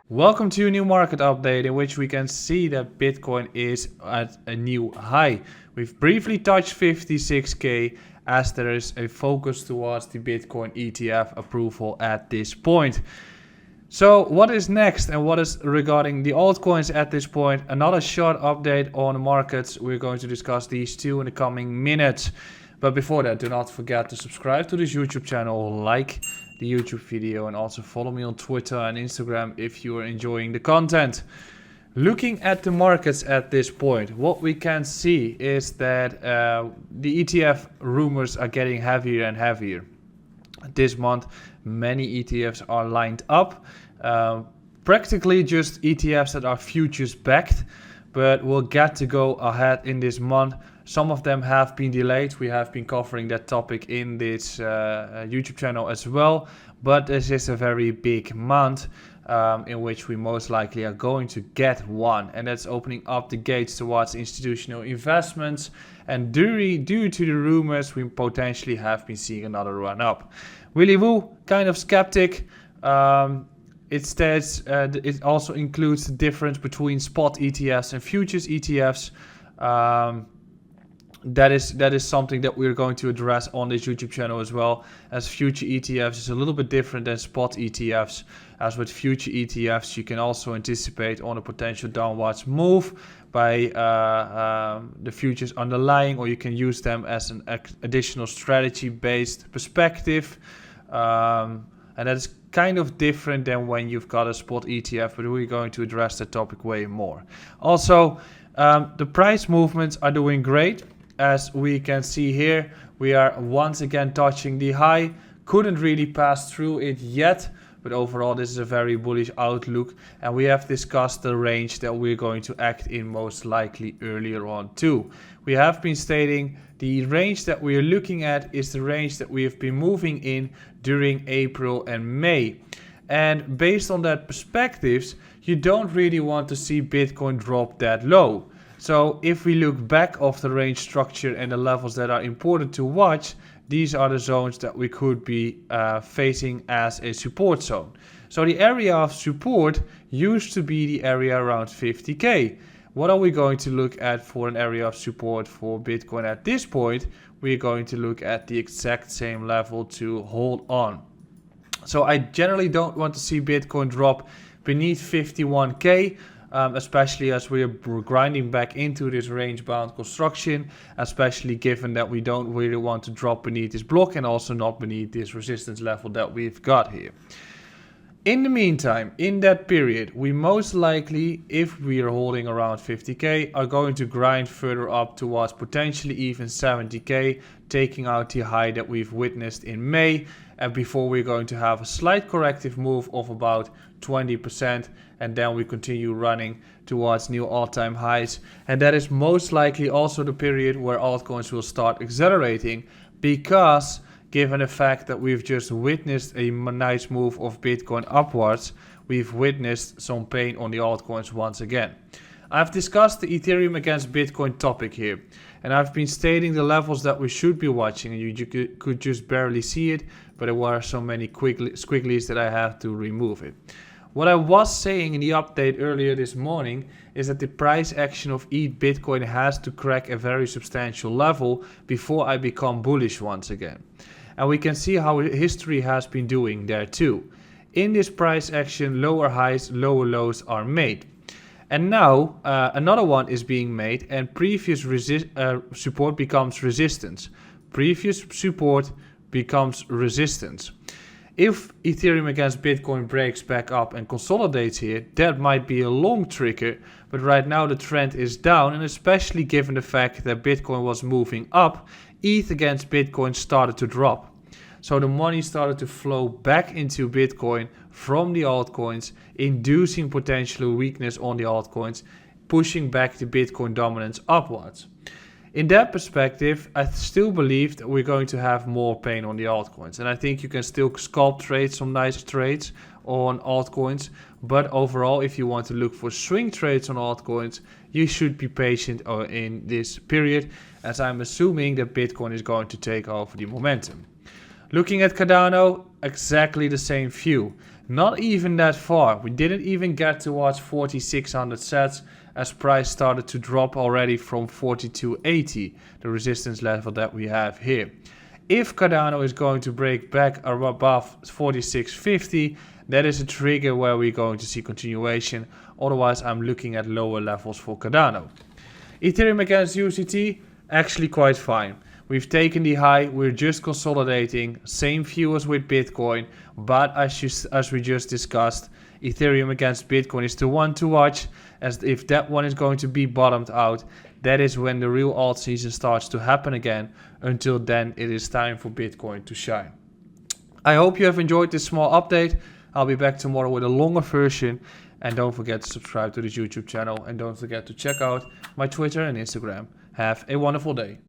Welcome to a new market update in which we can see that Bitcoin is at a new high. We've briefly touched 56k as there is a focus towards the Bitcoin ETF approval at this point. So what is next and what is regarding the altcoins at this point? Another short update on the markets. We're going to discuss these two in the coming minutes. But before that, do not forget to subscribe to this YouTube channel, like the YouTube video, and also follow me on Twitter and Instagram if you are enjoying the content. Looking at the markets at this point, what we can see is that the ETF rumors are getting heavier and heavier. This month, many ETFs are lined up, practically just ETFs that are futures backed, but we'll get to go ahead in this month. Some of them have been delayed. We have been covering that topic in this YouTube channel as well. But this is a very big month in which we most likely are going to get one. And that's opening up the gates towards institutional investments. And due to the rumors, we potentially have been seeing another run up. Willy Woo, kind of skeptic. It states it also includes the difference between spot ETFs and futures ETFs. That is something that we're going to address on this YouTube channel as well, as future ETFs is a little bit different than spot ETFs. As with future ETFs, you can also anticipate on a potential downwards move by the futures underlying, or you can use them as an additional strategy-based perspective. And that is kind of different than when you've got a spot ETF, but we're going to address that topic way more. Also, the price movements are doing great. As we can see here, we are once again touching the high. Couldn't really pass through it yet, but overall this is a very bullish outlook. And we have discussed the range that we're going to act in most likely earlier on too. We have been stating the range that we are looking at is the range that we have been moving in during April and May. And based on that perspectives, you don't really want to see Bitcoin drop that low. So if we look back of the range structure and the levels that are important to watch, these are the zones that we could be facing as a support zone. So the area of support used to be the area around 50k. What are we going to look at for an area of support for Bitcoin at this point? We're going to look at the exact same level to hold on. So I generally don't want to see Bitcoin drop beneath 51k. Especially as we're grinding back into this range-bound construction, especially given that we don't really want to drop beneath this block and also not beneath this resistance level that we've got here. In the meantime, in that period, we most likely, if we are holding around 50k, are going to grind further up towards potentially even 70k, taking out the high that we've witnessed in May, and before we're going to have a slight corrective move of about 20%, and then we continue running towards new all-time highs. And that is most likely also the period where altcoins will start accelerating, because given the fact that we've just witnessed a nice move of Bitcoin upwards, we've witnessed some pain on the altcoins once again. I've discussed the Ethereum against Bitcoin topic here, and I've been stating the levels that we should be watching, and you could just barely see it, but there were so many squigglies that I had to remove it. What I was saying in the update earlier this morning is that the price action of ETH Bitcoin has to crack a very substantial level before I become bullish once again. And we can see how history has been doing there too. In this price action, lower highs, lower lows are made. And now another one is being made, and previous support becomes resistance. Previous support becomes resistance. If Ethereum against Bitcoin breaks back up and consolidates here, that might be a long trigger, but right now the trend is down, and especially given the fact that Bitcoin was moving up, ETH against Bitcoin started to drop. So the money started to flow back into Bitcoin from the altcoins, inducing potential weakness on the altcoins, pushing back the Bitcoin dominance upwards. In that perspective, I still believe that we're going to have more pain on the altcoins. And I think you can still scalp trade some nice trades on altcoins. But overall, if you want to look for swing trades on altcoins, you should be patient in this period, as I'm assuming that Bitcoin is going to take over the momentum. Looking at Cardano, exactly the same view. Not even that far. We didn't even get towards 4600 sats as price started to drop already from 4280, the resistance level that we have here. If Cardano is going to break back above 4650, that is a trigger where we're going to see continuation. Otherwise, I'm looking at lower levels for Cardano. Ethereum against USDT, actually quite fine. We've taken the high, we're just consolidating, same view as with Bitcoin, but as we just discussed, Ethereum against Bitcoin is the one to watch, as if that one is going to be bottomed out, that is when the real alt season starts to happen again. Until then, it is time for Bitcoin to shine. I hope you have enjoyed this small update. I'll be back tomorrow with a longer version. And don't forget to subscribe to this YouTube channel. And don't forget to check out my Twitter and Instagram. Have a wonderful day.